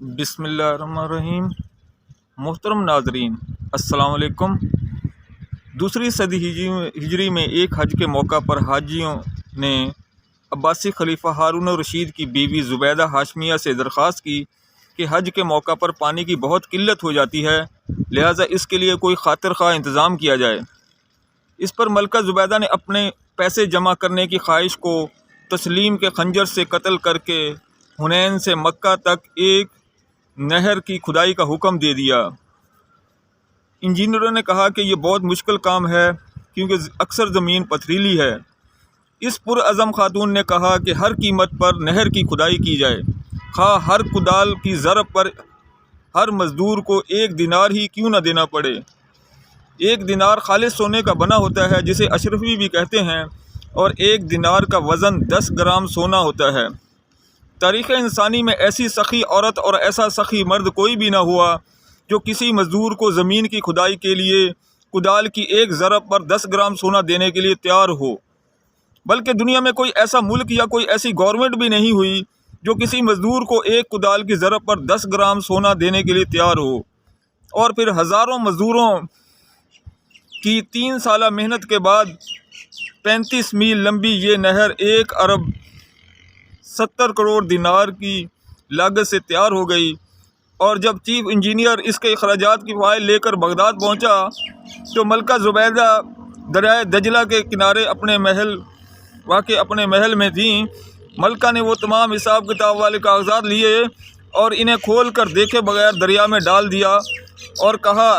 بسم اللہ الرحمن الرحیم۔ محترم ناظرین، السلام علیکم۔ دوسری صدی ہجری میں ایک حج کے موقع پر حاجیوں نے عباسی خلیفہ ہارون الرشید کی بیوی زبیدہ ہاشمیہ سے درخواست کی کہ حج کے موقع پر پانی کی بہت قلت ہو جاتی ہے، لہٰذا اس کے لیے کوئی خاطر خواہ انتظام کیا جائے۔ اس پر ملکہ زبیدہ نے اپنے پیسے جمع کرنے کی خواہش کو تسلیم کے خنجر سے قتل کر کے حنین سے مکہ تک ایک نہر کی کھدائی کا حکم دے دیا۔ انجینئروں نے کہا کہ یہ بہت مشکل کام ہے کیونکہ اکثر زمین پتھریلی ہے۔ اس پرعزم خاتون نے کہا کہ ہر قیمت پر نہر کی کھدائی کی جائے، خواہ ہر کدال کی ضرب پر ہر مزدور کو 1 دینار ہی کیوں نہ دینا پڑے۔ 1 دینار خالص سونے کا بنا ہوتا ہے جسے اشرفی بھی کہتے ہیں، اور 1 دینار کا وزن 10 گرام سونا ہوتا ہے۔ تاریخ انسانی میں ایسی سخی عورت اور ایسا سخی مرد کوئی بھی نہ ہوا جو کسی مزدور کو زمین کی کھدائی کے لیے کدال کی 1 ضرب پر 10 گرام سونا دینے کے لیے تیار ہو، بلکہ دنیا میں کوئی ایسا ملک یا کوئی ایسی گورنمنٹ بھی نہیں ہوئی جو کسی مزدور کو 1 کدال کی ضرب پر 10 گرام سونا دینے کے لیے تیار ہو۔ اور پھر ہزاروں مزدوروں کی 3 سالہ محنت کے بعد 35 میل لمبی یہ نہر 1 ارب 70 کروڑ دینار کی لاگت سے تیار ہو گئی، اور جب چیف انجینئر اس کے اخراجات کی فائل لے کر بغداد پہنچا تو ملکہ زبیدہ دریائے دجلہ کے کنارے اپنے محل میں تھیں۔ ملکہ نے وہ تمام حساب کتاب والے کاغذات لیے اور انہیں کھول کر دیکھے بغیر دریا میں ڈال دیا اور کہا،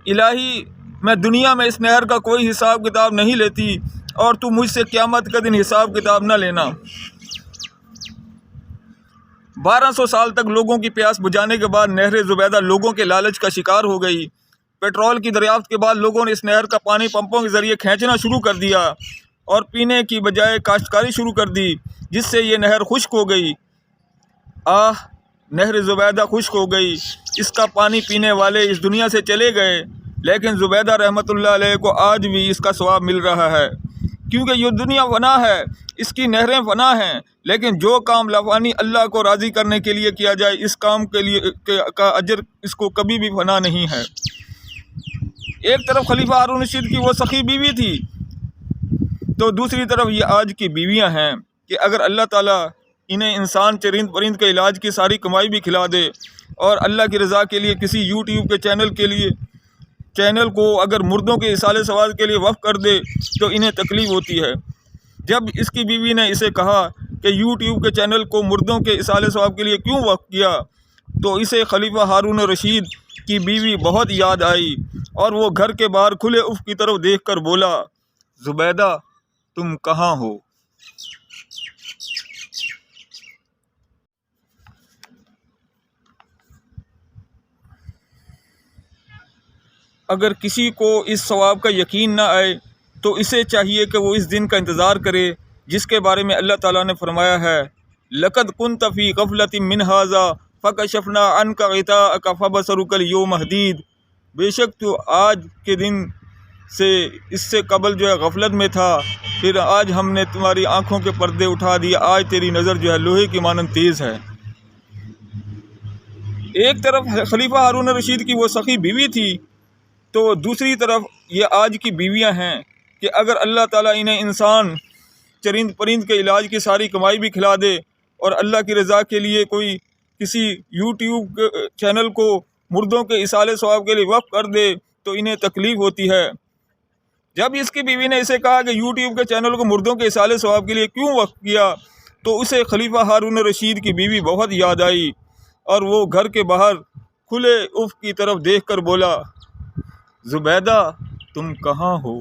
الہی، میں دنیا میں اس نہر کا کوئی حساب کتاب نہیں لیتی، اور تو مجھ سے قیامت کا دن حساب کتاب نہ لینا۔ 1200 سال تک لوگوں کی پیاس بجھانے کے بعد نہر زبیدہ لوگوں کے لالچ کا شکار ہو گئی۔ پیٹرول کی دریافت کے بعد لوگوں نے اس نہر کا پانی پمپوں کے ذریعے کھینچنا شروع کر دیا اور پینے کی بجائے کاشتکاری شروع کر دی، جس سے یہ نہر خشک ہو گئی۔ نہر زبیدہ خشک ہو گئی، اس کا پانی پینے والے اس دنیا سے چلے گئے، لیکن زبیدہ رحمۃ اللہ علیہ کو آج بھی اس کا ثواب مل رہا ہے، کیونکہ یہ دنیا فنا ہے، اس کی نہریں فنا ہیں، لیکن جو کام لافانی اللہ کو راضی کرنے کے لیے کیا جائے، اس کام کے لیے کا اجر اس کو کبھی بھی فنا نہیں ہے۔ ایک طرف خلیفہ ہارون الرشید کی وہ سخی بیوی تھی، تو دوسری طرف یہ آج کی بیویاں ہیں کہ اگر اللہ تعالیٰ انہیں انسان چرند پرند کے علاج کی ساری کمائی بھی کھلا دے اور اللہ کی رضا کے لیے کسی یوٹیوب کے چینل کو اگر مردوں کے اصالہ ثواب کے لیے وقف کر دے تو انہیں تکلیف ہوتی ہے۔ جب اس کی بیوی نے اسے کہا کہ یوٹیوب کے چینل کو مردوں کے اصالہ ثواب کے لیے کیوں وقف کیا، تو اسے خلیفہ ہارون الرشید کی بیوی بہت یاد آئی، اور وہ گھر کے باہر کھلے افق کی طرف دیکھ کر بولا، زبیدہ، تم کہاں ہو؟ اگر کسی کو اس ثواب کا یقین نہ آئے تو اسے چاہیے کہ وہ اس دن کا انتظار کرے جس کے بارے میں اللہ تعالیٰ نے فرمایا ہے، لَقَدْ كُنْتَ فِي غَفْلَةٍ مِّنْ هَٰذَا فَكَشَفْنَا عَنْكَ غِطَاءَكَ فَبَصَرُكَ الْيَوْمَ حَدِيدٌ۔ بے شک تو آج کے دن سے اس سے قبل غفلت میں تھا، پھر آج ہم نے تمہاری آنکھوں کے پردے اٹھا دیے، آج تیری نظر لوہے کی مانند تیز ہے۔ ایک طرف خلیفہ ہارون الرشید کی وہ سخی بیوی تھی، تو دوسری طرف یہ آج کی بیویاں ہیں کہ اگر اللہ تعالیٰ انہیں انسان چرند پرند کے علاج کی ساری کمائی بھی کھلا دے اور اللہ کی رضا کے لیے کوئی کسی یوٹیوب چینل کو مردوں کے اصالہ ثواب کے لیے وقف کر دے تو انہیں تکلیف ہوتی ہے۔ جب اس کی بیوی نے اسے کہا کہ یوٹیوب کے چینل کو مردوں کے اصالہ ثواب کے لیے کیوں وقف کیا، تو اسے خلیفہ ہارون الرشید کی بیوی بہت یاد آئی، اور وہ گھر کے باہر کھلے افق کی طرف دیکھ کر بولا، زبیدہ، تم کہاں ہو؟